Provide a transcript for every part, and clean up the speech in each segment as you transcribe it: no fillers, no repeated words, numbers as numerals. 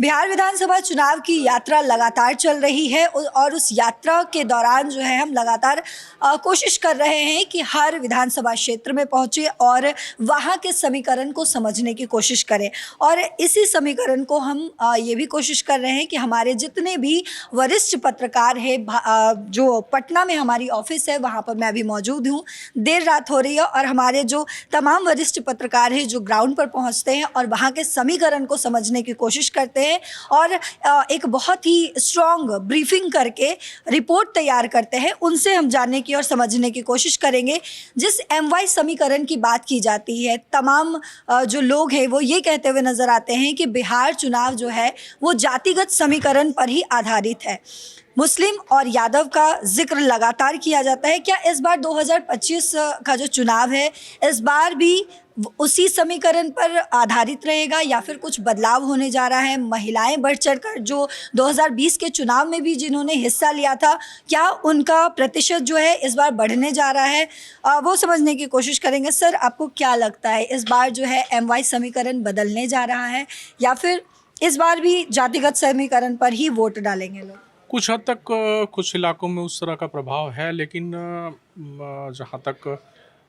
बिहार विधानसभा चुनाव की यात्रा लगातार चल रही है और उस यात्रा के दौरान जो है हम लगातार कोशिश कर रहे हैं कि हर विधानसभा क्षेत्र में पहुंचे और वहां के समीकरण को समझने की कोशिश करें। और इसी समीकरण को हम ये भी कोशिश कर रहे हैं कि हमारे जितने भी वरिष्ठ पत्रकार हैं, जो पटना में हमारी ऑफिस है वहाँ पर मैं अभी मौजूद हूँ। देर रात हो रही है और हमारे जो तमाम वरिष्ठ पत्रकार हैं जो ग्राउंड पर पहुँचते हैं और वहाँ के समीकरण को समझने की कोशिश करते हैं और एक बहुत ही स्ट्रॉन्ग ब्रीफिंग करके रिपोर्ट तैयार करते हैं, उनसे हम जानने की और समझने की कोशिश करेंगे। जिस MY समीकरण की बात की जाती है, तमाम जो लोग हैं वो ये कहते हुए नज़र आते हैं कि बिहार चुनाव जो है वो जातिगत समीकरण पर ही आधारित है। मुस्लिम और यादव का जिक्र लगातार किया जाता है। क्या इस बार 2025 का जो चुनाव है इस बार भी उसी समीकरण पर आधारित रहेगा या फिर कुछ बदलाव होने जा रहा है? महिलाएं बढ़ चढ़कर जो 2020 के चुनाव में भी जिन्होंने हिस्सा लिया था, क्या उनका प्रतिशत जो है इस बार बढ़ने जा रहा है? वो समझने की कोशिश करेंगे। सर, आपको क्या लगता है इस बार जो है MY समीकरण बदलने जा रहा है या फिर इस बार भी जातिगत समीकरण पर ही वोट डालेंगे लोग? कुछ हद तक कुछ इलाकों में उस तरह का प्रभाव है, लेकिन जहाँ तक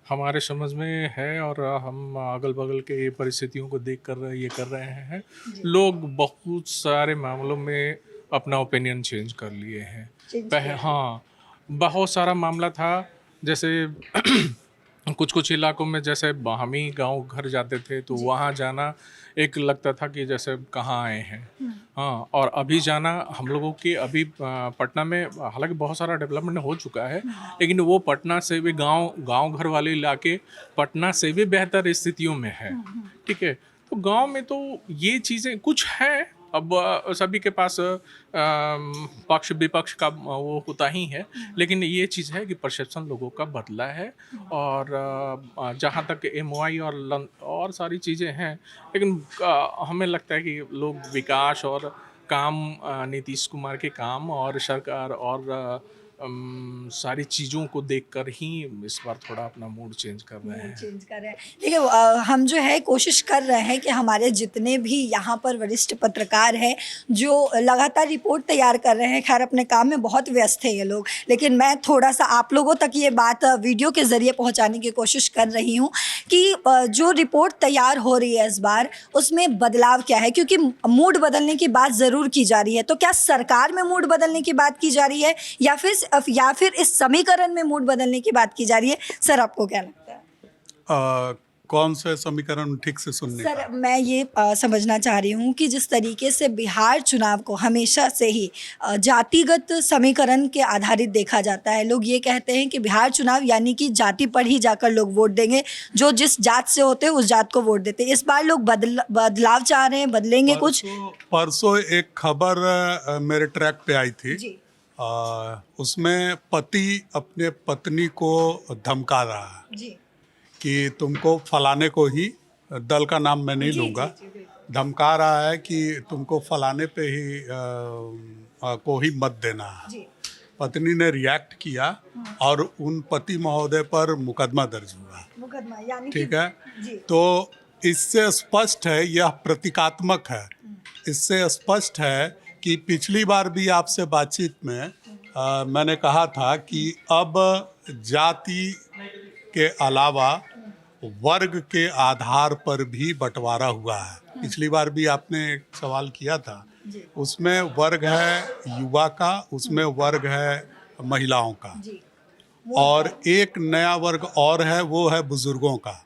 हमारे समझ में है और हम अगल बगल के परिस्थितियों को देख कर ये कर रहे हैं, लोग बहुत सारे मामलों में अपना ओपिनियन चेंज कर लिए हैं। हाँ, बहुत सारा मामला था, जैसे कुछ इलाकों में जैसे हम ही गाँव घर जाते थे तो वहाँ जाना एक लगता था कि जैसे कहाँ आए हैं। हाँ, और अभी जाना हम लोगों की अभी पटना में हालांकि बहुत सारा डेवलपमेंट हो चुका है, लेकिन वो पटना से भी गांव घर वाले इलाके पटना से भी बेहतर स्थितियों में है। ठीक है, तो गांव में तो ये चीज़ें कुछ हैं। अब सभी के पास पक्ष विपक्ष का वो होता ही है, लेकिन ये चीज़ है कि परसेप्शन लोगों का बदला है। और जहाँ तक MY और सारी चीज़ें हैं, लेकिन हमें लगता है कि लोग विकास और काम, नीतीश कुमार के काम और सरकार और सारी चीज़ों को देखकर ही इस बार थोड़ा अपना मूड चेंज कर रहे हैं। देखिए, हम जो है कोशिश कर रहे हैं कि हमारे जितने भी यहाँ पर वरिष्ठ पत्रकार हैं जो लगातार रिपोर्ट तैयार कर रहे हैं, खैर अपने काम में बहुत व्यस्त है ये लोग, लेकिन मैं थोड़ा सा आप लोगों तक ये बात वीडियो के ज़रिए पहुँचाने की कोशिश कर रही हूँ कि जो रिपोर्ट तैयार हो रही है इस बार उसमें बदलाव क्या है, क्योंकि मूड बदलने की बात ज़रूर की जा रही है। तो क्या सरकार में मूड बदलने की बात की जा रही है या फिर इस समीकरण में मूड बदलने की बात की जा रही है? सर, आपको क्या लगता है? कौन से समीकरण ठीक से सुनने सर, का? मैं ये समझना चाह रही हूँ कि जिस तरीके से बिहार चुनाव को हमेशा से ही जातिगत समीकरण के आधारित देखा जाता है, लोग ये कहते हैं कि बिहार चुनाव यानी कि जाति पर ही जाकर लोग वोट देंगे, जो जिस जात से होते हैं उस जात को वोट देते हैं। इस बार लोग बदलाव चाह रहे हैं, बदलेंगे कुछ? परसों एक खबर मेरे ट्रैक पे आई थी जी। उसमें पति अपने पत्नी को धमका रहा है जी कि तुमको फलाने को ही, दल का नाम मैं नहीं लूँगा, धमका रहा है कि तुमको फलाने पे ही को ही मत देना है। पत्नी ने रिएक्ट किया और उन पति महोदय पर मुकदमा दर्ज हुआ। ठीक है, तो इससे स्पष्ट है, यह प्रतीकात्मक है। इससे स्पष्ट है कि पिछली बार भी आपसे बातचीत में मैंने कहा था कि अब जाति के अलावा वर्ग के आधार पर भी बंटवारा हुआ है। पिछली बार भी आपने एक सवाल किया था, उसमें वर्ग है युवा का, उसमें वर्ग है महिलाओं का, और एक नया वर्ग और है, वो है बुजुर्गों का।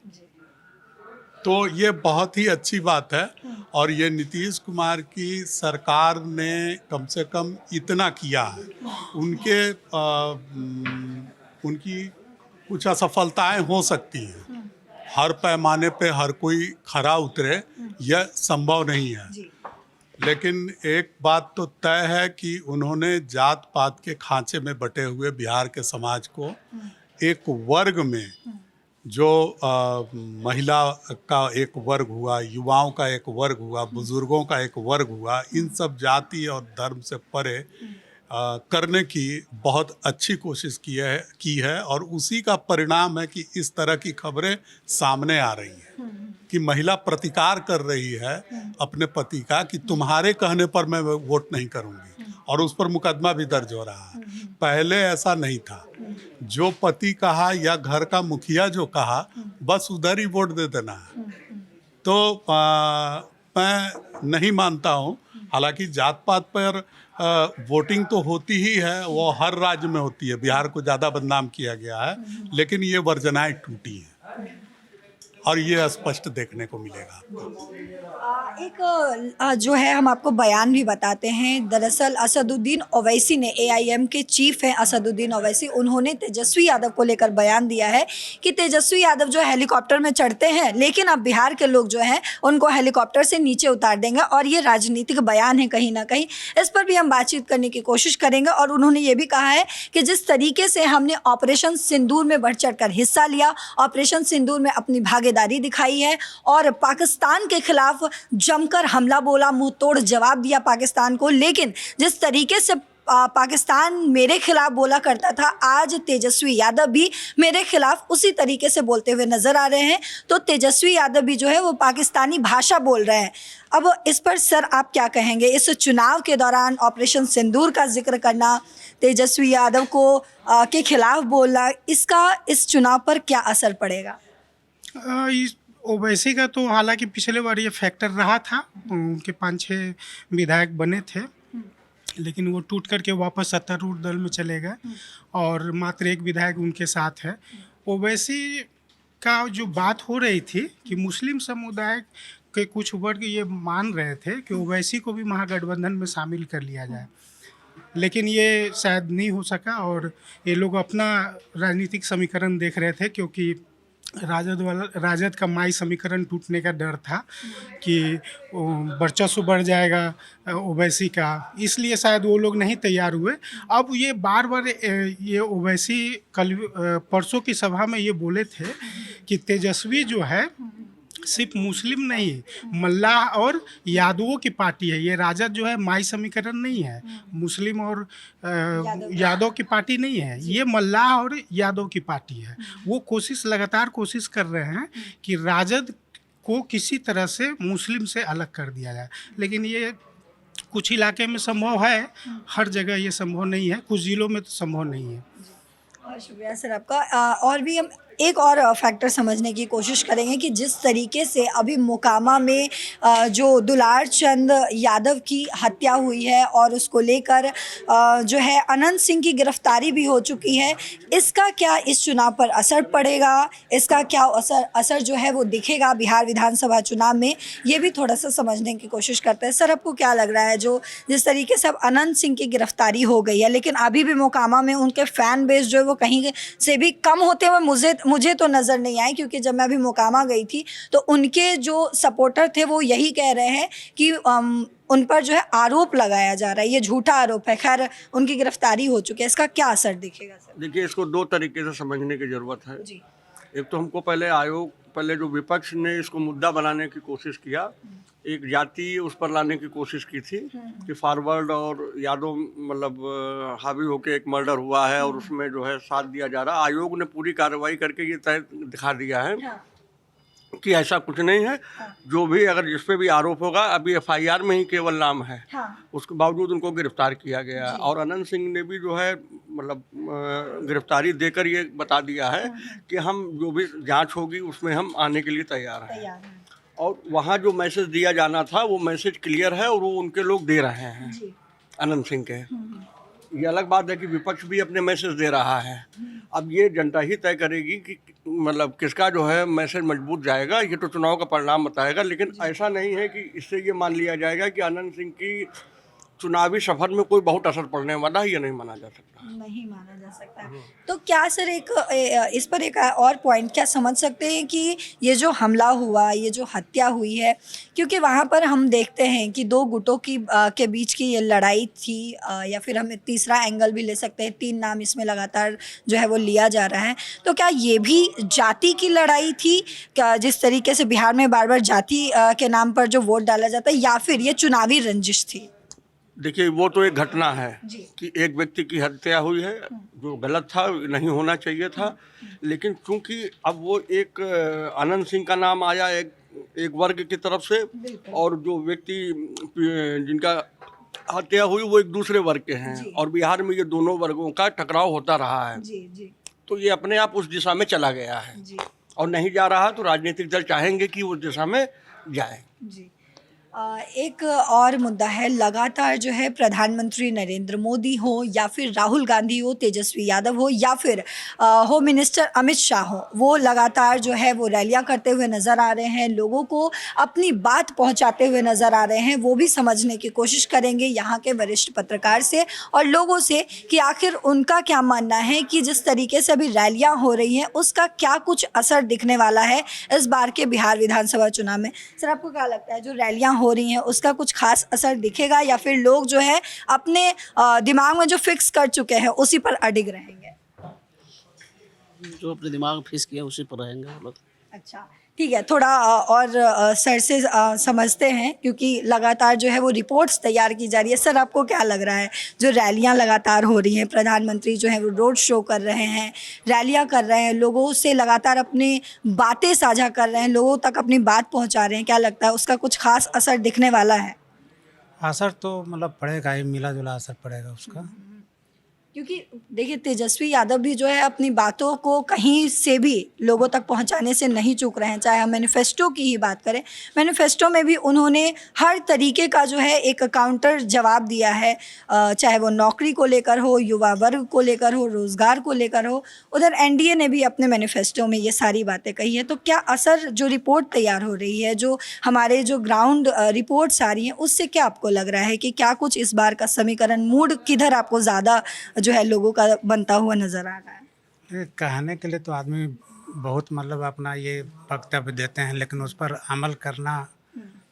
तो ये बहुत ही अच्छी बात है और ये नीतीश कुमार की सरकार ने कम से कम इतना किया है। उनकी कुछ असफलताएं हो सकती हैं, हर पैमाने पे हर कोई खरा उतरे, यह संभव नहीं है, लेकिन एक बात तो तय है कि उन्होंने जात पात के खांचे में बटे हुए बिहार के समाज को एक वर्ग में, जो महिला का एक वर्ग हुआ, युवाओं का एक वर्ग हुआ, बुजुर्गों का एक वर्ग हुआ, इन सब जाति और धर्म से परे करने की बहुत अच्छी कोशिश की है और उसी का परिणाम है कि इस तरह की खबरें सामने आ रही हैं। कि महिला प्रतिकार कर रही है अपने पति का कि तुम्हारे कहने पर मैं वोट नहीं करूंगी, और उस पर मुकदमा भी दर्ज हो रहा है। पहले ऐसा नहीं था, जो पति कहा या घर का मुखिया जो कहा बस उधर ही वोट दे देना है। तो मैं नहीं मानता हूँ, हालांकि जात पात पर वोटिंग तो होती ही है, वो हर राज्य में होती है, बिहार को ज़्यादा बदनाम किया गया है, लेकिन ये वर्जनाएं टूटी हैं और ये स्पष्ट देखने को मिलेगा आपको। एक जो है हम आपको बयान भी बताते हैं। दरअसल असदुद्दीन ओवैसी ने, एआईएम के चीफ हैं असदुद्दीन ओवैसी, उन्होंने तेजस्वी यादव को लेकर बयान दिया है कि तेजस्वी यादव जो हेलीकॉप्टर में चढ़ते हैं, लेकिन अब बिहार के लोग जो हैं उनको हेलीकॉप्टर से नीचे उतार देंगे, और ये राजनीतिक बयान है कहीं ना कहीं। इस पर भी हम बातचीत करने की कोशिश करेंगे। और उन्होंने ये भी कहा है कि जिस तरीके से हमने ऑपरेशन सिंदूर में बढ़ चढ़ कर हिस्सा लिया, ऑपरेशन सिंदूर में अपनी भागीदारी दिखाई है और पाकिस्तान के खिलाफ जमकर हमला बोला, मुंह तोड़ जवाब दिया पाकिस्तान को, लेकिन जिस तरीके से पाकिस्तान मेरे खिलाफ बोला करता था, आज तेजस्वी यादव भी मेरे खिलाफ उसी तरीके से बोलते हुए नजर आ रहे हैं। तो तेजस्वी यादव भी जो है वो पाकिस्तानी भाषा बोल रहे हैं। अब इस पर सर आप क्या कहेंगे? इस चुनाव के दौरान ऑपरेशन सिंदूर का जिक्र करना, तेजस्वी यादव को के खिलाफ बोलना, इसका इस चुनाव पर क्या असर पड़ेगा? इस ओवैसी का तो हालांकि पिछले बार ये फैक्टर रहा था, उनके 5-6 विधायक बने थे, लेकिन वो टूट करके वापस सत्तारूढ़ दल में चले गए और मात्र एक विधायक उनके साथ है। ओवैसी का जो बात हो रही थी कि मुस्लिम समुदाय के कुछ वर्ग ये मान रहे थे कि ओवैसी को भी महागठबंधन में शामिल कर लिया जाए, लेकिन ये शायद नहीं हो सका और ये लोग अपना राजनीतिक समीकरण देख रहे थे, क्योंकि राजद का माई समीकरण टूटने का डर था कि वर्चस्व बढ़ जाएगा ओवैसी का, इसलिए शायद वो लोग नहीं तैयार हुए। अब ये बार बार ये ओवैसी कल परसों की सभा में ये बोले थे कि तेजस्वी जो है सिर्फ मुस्लिम नहीं, मल्लाह और यादवों की पार्टी है। ये राजद जो है माई समीकरण नहीं है, मुस्लिम और यादव की पार्टी नहीं है, ये मल्लाह और यादव की पार्टी है। वो लगातार कोशिश कर रहे हैं कि राजद को किसी तरह से मुस्लिम से अलग कर दिया जाए, लेकिन ये कुछ इलाके में संभव है, हर जगह ये संभव नहीं है, कुछ ज़िलों में तो संभव नहीं है। बहुत शुक्रिया सर आपका। और भी हम एक और फैक्टर समझने की कोशिश करेंगे कि जिस तरीके से अभी मोकामा में जो दुलार चंद यादव की हत्या हुई है और उसको लेकर जो है अनंत सिंह की गिरफ्तारी भी हो चुकी है, इसका क्या इस चुनाव पर असर पड़ेगा? इसका क्या असर जो है वो दिखेगा बिहार विधानसभा चुनाव में? ये भी थोड़ा सा समझने की कोशिश करते हैं। सर आपको क्या लग रहा है, जो जिस तरीके से अब अनंत सिंह की गिरफ्तारी हो गई है, लेकिन अभी भी मोकामा में उनके फ़ैन बेस जो है वो कहीं से भी कम होते हुए मुझे तो नज़र नहीं आए, क्योंकि जब मैं अभी मोकामा गई थी तो उनके जो सपोर्टर थे वो यही कह रहे हैं कि उन पर जो है आरोप लगाया जा रहा है, ये झूठा आरोप है। खैर उनकी गिरफ्तारी हो चुकी है, इसका क्या असर दिखेगा सर? देखिए, इसको 2 तरीके से समझने की ज़रूरत है जी। एक तो हमको पहले जो विपक्ष ने इसको मुद्दा बनाने की कोशिश किया, एक जाति उस पर लाने की कोशिश की थी कि फॉरवर्ड और यादव मतलब हावी होके एक मर्डर हुआ है और उसमें जो है साथ दिया जा रहा। आयोग ने पूरी कार्रवाई करके ये तय दिखा दिया है कि ऐसा कुछ नहीं है। जो भी अगर जिस पे भी आरोप होगा, अभी एफआईआर में ही केवल नाम है, उसके बावजूद उनको गिरफ्तार किया गया। और अनंत सिंह ने भी जो है मतलब गिरफ्तारी देकर ये बता दिया है कि हम जो भी जांच होगी उसमें हम आने के लिए तैयार हैं। और वहाँ जो मैसेज दिया जाना था वो मैसेज क्लियर है और वो उनके लोग दे रहे हैं अनंत सिंह के। ये अलग बात है कि विपक्ष भी अपने मैसेज दे रहा है। अब ये जनता ही तय करेगी कि मतलब किसका जो है मैसेज मजबूत जाएगा, ये तो चुनाव का परिणाम बताएगा। लेकिन ऐसा नहीं है कि इससे ये मान लिया जाएगा कि अनंत सिंह की चुनावी सफर में कोई बहुत असर पड़ने वाला है, ये नहीं माना जा सकता। नहीं माना जा सकता। तो क्या सर इस पर एक और पॉइंट क्या समझ सकते हैं कि ये जो हमला हुआ, ये जो हत्या हुई है, क्योंकि वहाँ पर हम देखते हैं कि 2 गुटों की के बीच की ये लड़ाई थी, या फिर हम तीसरा एंगल भी ले सकते हैं, 3 नाम इसमें लगातार जो है वो लिया जा रहा है। तो क्या ये भी जाति की लड़ाई थी क्या, जिस तरीके से बिहार में बार बार जाति के नाम पर जो वोट डाला जाता है, या फिर ये चुनावी रंजिश थी? देखिए, वो तो एक घटना है कि एक व्यक्ति की हत्या हुई है, जो गलत था, नहीं होना चाहिए था। लेकिन चूंकि अब वो एक अनंत सिंह का नाम आया, एक एक वर्ग की तरफ से, और जो व्यक्ति जिनका हत्या हुई वो एक दूसरे वर्ग के हैं, और बिहार में ये दोनों वर्गों का टकराव होता रहा है। तो ये अपने आप उस दिशा में चला गया है और नहीं जा रहा, तो राजनीतिक दल चाहेंगे कि उस दिशा में जाए। एक और मुद्दा है, लगातार जो है प्रधानमंत्री नरेंद्र मोदी हो या फिर राहुल गांधी हो, तेजस्वी यादव हो या फिर होम मिनिस्टर अमित शाह हो, वो लगातार जो है वो रैलियां करते हुए नज़र आ रहे हैं, लोगों को अपनी बात पहुंचाते हुए नज़र आ रहे हैं। वो भी समझने की कोशिश करेंगे यहाँ के वरिष्ठ पत्रकार से और लोगों से कि आखिर उनका क्या मानना है कि जिस तरीके से अभी रैलियाँ हो रही हैं उसका क्या कुछ असर दिखने वाला है इस बार के बिहार विधानसभा चुनाव में। सर, आपको क्या लगता है जो रैलियाँ हो रही हैं उसका कुछ खास असर दिखेगा या फिर लोग जो है अपने दिमाग में जो फिक्स कर चुके हैं उसी पर अडिग रहेंगे? जो अपने दिमाग में फिक्स किया उसी पर रहेंगे वो लोग। अच्छा, ठीक है, थोड़ा और सर से समझते हैं क्योंकि लगातार जो है वो रिपोर्ट्स तैयार की जा रही है। सर, आपको क्या लग रहा है जो रैलियां लगातार हो रही हैं, प्रधानमंत्री जो है वो रोड शो कर रहे हैं, रैलियां कर रहे हैं, लोगों से लगातार अपनी बातें साझा कर रहे हैं, लोगों तक अपनी बात पहुंचा रहे हैं, क्या लगता है उसका कुछ खास असर दिखने वाला है? असर तो मतलब पड़ेगा ही, मिला जुला असर पड़ेगा उसका। क्योंकि देखिए तेजस्वी यादव भी जो है अपनी बातों को कहीं से भी लोगों तक पहुंचाने से नहीं चूक रहे हैं। चाहे हम मैनिफेस्टो की ही बात करें, मैनिफेस्टो में भी उन्होंने हर तरीके का जो है एक काउंटर जवाब दिया है, चाहे वो नौकरी को लेकर हो, युवा वर्ग को लेकर हो, रोज़गार को लेकर हो। उधर एनडीए ने भी अपने मैनिफेस्टो में ये सारी बातें कही हैं। तो क्या असर जो रिपोर्ट तैयार हो रही है, जो हमारे जो ग्राउंड रिपोर्ट्स आ रही हैं, उससे क्या आपको लग रहा है कि क्या कुछ इस बार का समीकरण, मूड किधर आपको ज़्यादा जो है लोगों का बनता हुआ नजर आ रहा है? ये कहने के लिए तो आदमी बहुत मतलब अपना ये वक्तव्य देते हैं, लेकिन उस पर अमल करना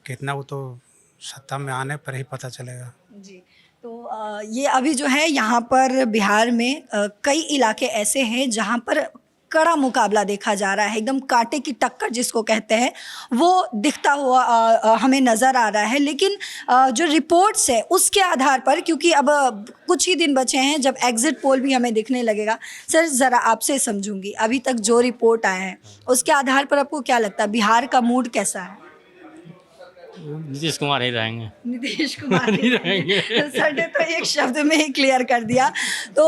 कितना वो तो सत्ता में आने पर ही पता चलेगा। जी, तो ये अभी जो है यहाँ पर बिहार में कई इलाके ऐसे हैं जहाँ पर कड़ा मुकाबला देखा जा रहा है, एकदम कांटे की टक्कर जिसको कहते हैं वो दिखता हुआ हमें नज़र आ रहा है। लेकिन जो रिपोर्ट्स है उसके आधार पर, क्योंकि अब कुछ ही दिन बचे हैं जब एग्जिट पोल भी हमें दिखने लगेगा। सर, ज़रा आपसे समझूंगी, अभी तक जो रिपोर्ट आया है उसके आधार पर आपको क्या लगता है बिहार का मूड कैसा है? नीतीश कुमार ही रहेंगे। नीतीश कुमार ही रहेंगे। तो सर ने तो एक शब्द में ही क्लियर कर दिया। तो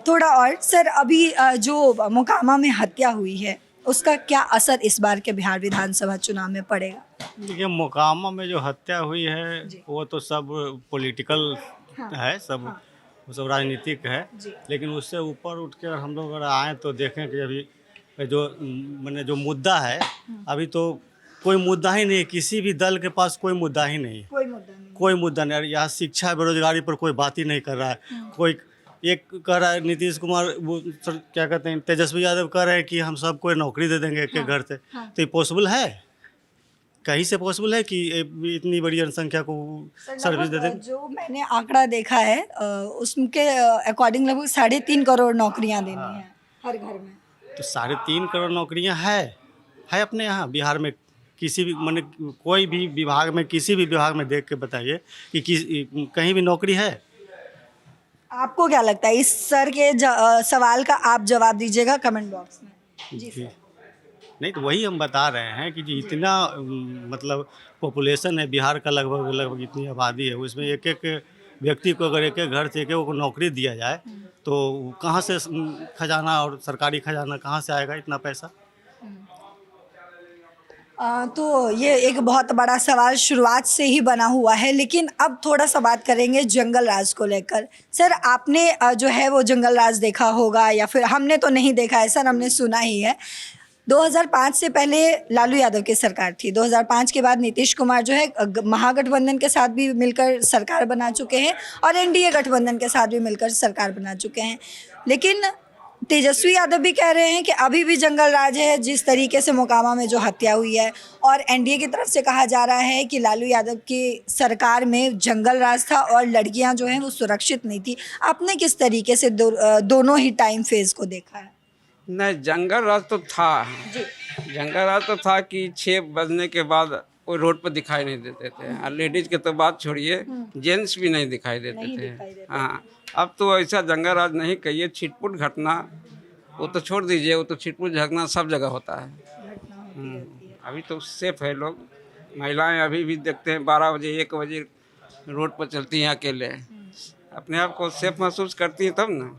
थोड़ा और सर, अभी जो मोकामा में हत्या हुई है उसका क्या असर इस बार के बिहार विधानसभा चुनाव में पड़ेगा? देखिए, मोकामा में जो हत्या हुई है वो तो सब पॉलिटिकल है, सब वो सब राजनीतिक है। लेकिन उससे ऊपर उठ के हम लोग अगर आए तो देखें कि अभी जो मैंने जो मुद्दा है, अभी तो कोई मुद्दा ही नहीं है, किसी भी दल के पास कोई मुद्दा ही नहीं है, कोई मुद्दा नहीं। यहाँ शिक्षा बेरोजगारी पर कोई बात ही नहीं कर रहा है। कोई एक कह रहा है नीतीश कुमार, वो क्या कहते हैं, तेजस्वी यादव कह रहे हैं कि हम सबको नौकरी दे देंगे एक घर से। तो ये पॉसिबल है? कहीं से पॉसिबल है कि इतनी बड़ी जनसंख्या को सर्विस दे देंगे? जो मैंने आंकड़ा देखा है उसके अकॉर्डिंग लगभग 3.5 करोड़ नौकरियां देनी है हर घर में। तो 3.5 करोड़ नौकरियां है अपने यहाँ बिहार में। किसी भी मैंने कोई भी विभाग में, किसी भी विभाग में देख के बताइए कि कहीं भी नौकरी है? आपको क्या लगता है? इस सर के सवाल का आप जवाब दीजिएगा कमेंट बॉक्स में। जी सर। नहीं, तो वही हम बता रहे हैं कि जी इतना मतलब पॉपुलेशन है बिहार का, लगभग इतनी आबादी है, उसमें एक एक व्यक्ति को अगर एक एक घर से एक एक को नौकरी दिया जाए तो कहाँ से खजाना और सरकारी खजाना कहाँ से आएगा इतना पैसा? तो ये एक बहुत बड़ा सवाल शुरुआत से ही बना हुआ है। लेकिन अब थोड़ा सा बात करेंगे जंगल राज को लेकर। सर, आपने जो है वो जंगल राज देखा होगा या फिर हमने तो नहीं देखा है सर, हमने सुना ही है। 2005 से पहले लालू यादव की सरकार थी। 2005 के बाद नीतीश कुमार जो है महागठबंधन के साथ भी मिलकर सरकार बना चुके हैं और एनडीए गठबंधन के साथ भी मिलकर सरकार बना चुके हैं। लेकिन तेजस्वी यादव भी कह रहे हैं कि अभी भी जंगल राज है, जिस तरीके से मोकामा में जो हत्या हुई है। और एनडीए की तरफ से कहा जा रहा है कि लालू यादव की सरकार में जंगल राज था और लड़कियां जो हैं वो सुरक्षित नहीं थी। आपने किस तरीके से दोनों ही टाइम फेज को देखा है? नहीं, जंगल राज तो था जी। जंगल राज तो था कि 6 बजने के बाद कोई रोड पर दिखाई नहीं देते थे। और लेडीज के तो बात छोड़िए, जेंट्स भी नहीं दिखाई देते थे। हाँ, अब तो ऐसा जंगल राज नहीं कहिए, छिटपुट घटना वो तो छोड़ दीजिए, वो तो छिटपुट घटना सब जगह होता है। अभी तो सेफ है लोग। महिलाएं अभी भी देखते हैं 12 बजे 1 बजे रोड पर चलती हैं अकेले, अपने आप को सेफ महसूस करती हैं तब ना।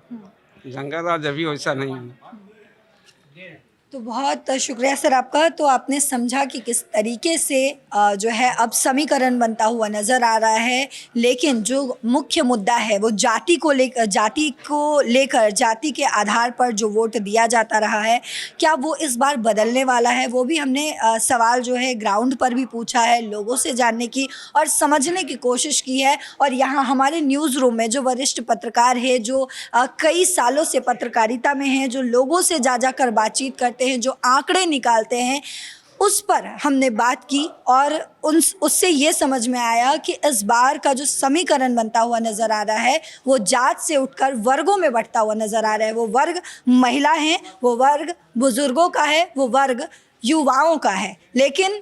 जंगल राज अभी वैसा नहीं है। तो बहुत शुक्रिया सर आपका। तो आपने समझा कि किस तरीके से जो है अब समीकरण बनता हुआ नज़र आ रहा है, लेकिन जो मुख्य मुद्दा है वो जाति को लेकर जाति के आधार पर जो वोट दिया जाता रहा है, क्या वो इस बार बदलने वाला है? वो भी हमने सवाल जो है ग्राउंड पर भी पूछा है, लोगों से जानने की और समझने की कोशिश की है। और यहाँ हमारे न्यूज़ रूम में जो वरिष्ठ पत्रकार है, जो कई सालों से पत्रकारिता में हैं, जो लोगों से जा कर बातचीत करते हैं, जो आंकड़े निकालते हैं, उस पर हमने बात की और उससे ये समझ में आया कि इस बार का जो समीकरण बनता हुआ नज़र आ रहा है वो जात से उठकर वर्गों में बढ़ता हुआ नज़र आ रहा है। वो वर्ग महिला हैं, वो वर्ग बुजुर्गों का है, वो वर्ग युवाओं का है। लेकिन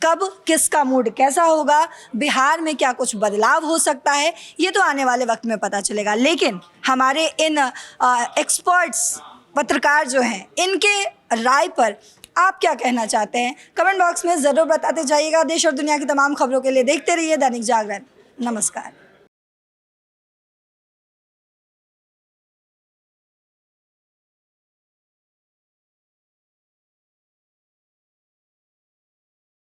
कब किसका मूड कैसा होगा, बिहार में क्या कुछ बदलाव हो सकता है, ये तो आने वाले वक्त में पता चलेगा। लेकिन हमारे इन एक्सपर्ट्स पत्रकार जो हैं, इनके राय पर आप क्या कहना चाहते हैं, कमेंट बॉक्स में ज़रूर बताते जाइएगा। देश और दुनिया की तमाम खबरों के लिए देखते रहिए दैनिक जागरण। नमस्कार।